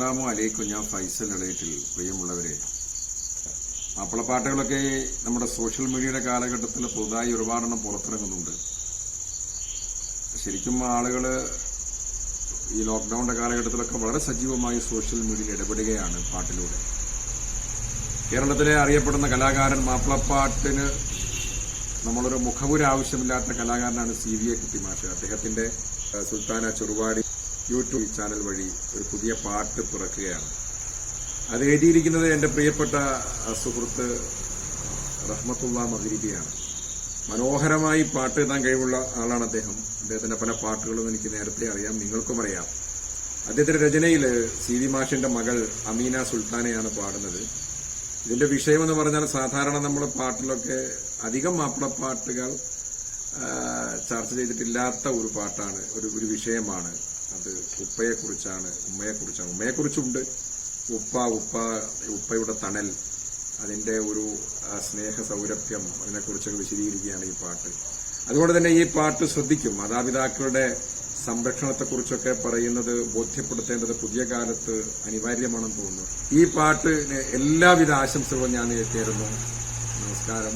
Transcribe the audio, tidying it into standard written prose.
അസ്സലാമു അലൈക്കും. ഞാൻ ഫൈസൽ ഇളയറ്റിൽ. പ്രിയമുള്ളവരെ, മാപ്പിളപ്പാട്ടുകളൊക്കെ നമ്മുടെ സോഷ്യൽ മീഡിയയുടെ കാലഘട്ടത്തിൽ പുതുതായി ഒരുപാടെണ്ണം പുറത്തിറങ്ങുന്നുണ്ട്. ശരിക്കും ആളുകൾ ഈ ലോക്ക്ഡൌണിന്റെ കാലഘട്ടത്തിലൊക്കെ വളരെ സജീവമായി സോഷ്യൽ മീഡിയയിൽ ഇടപെടുകയാണ് പാട്ടിലൂടെ. കേരളത്തിലെ അറിയപ്പെടുന്ന കലാകാരൻ, മാപ്പിളപ്പാട്ടിന് നമ്മളൊരു മുഖപുര ആവശ്യമില്ലാത്ത കലാകാരനാണ് CV കുട്ടിമാഷ്. അദ്ദേഹത്തിന്റെ സുൽത്താന ചെറുവാടി യൂട്യൂബ് ചാനൽ വഴി ഒരു പുതിയ പാട്ട് പിറക്കുകയാണ്. അത് എഴുതിയിരിക്കുന്നത് എന്റെ പ്രിയപ്പെട്ട സുഹൃത്ത് റഹ്മത്തുള്ള മഗ്രിബിയാണ്. മനോഹരമായി പാട്ട് എഴുതാൻ കഴിവുള്ള ആളാണ് അദ്ദേഹം. അദ്ദേഹത്തിന്റെ പല പാട്ടുകളും എനിക്ക് നേരത്തെ അറിയാം, നിങ്ങൾക്കും അറിയാം. അദ്ദേഹത്തിന്റെ രചനയിൽ CV മാഷിന്റെ മകൾ അമീന സുൽത്താനയാണ് പാടുന്നത്. ഇതിന്റെ വിഷയമെന്ന് പറഞ്ഞാൽ സാധാരണ നമ്മൾ പാട്ടിലൊക്കെ അധികം മാപ്പിളപ്പാട്ടുകൾ ചർച്ച ചെയ്തിട്ടില്ലാത്ത ഒരു പാട്ടാണ്, ഒരു വിഷയമാണ്. അത് ഉപ്പയെക്കുറിച്ചാണ്, ഉമ്മയെക്കുറിച്ചാണ്. ഉമ്മയെക്കുറിച്ചുണ്ട്. ഉപ്പയുടെ തണൽ, അതിന്റെ ഒരു സ്നേഹ സൗരഭ്യം, അതിനെക്കുറിച്ചൊക്കെ വിശദീകരിക്കുകയാണ് ഈ പാട്ട്. അതുകൊണ്ട് തന്നെ ഈ പാട്ട് ശ്രദ്ധിക്കും. മാതാപിതാക്കളുടെ സംരക്ഷണത്തെക്കുറിച്ചൊക്കെ പറയുന്നത് ബോധ്യപ്പെടുത്തേണ്ടത് പുതിയ കാലത്ത് അനിവാര്യമാണെന്ന് തോന്നുന്നു. ഈ പാട്ടിന് എല്ലാവിധ ആശംസകളും ഞാൻ നേരുന്നു. നമസ്കാരം.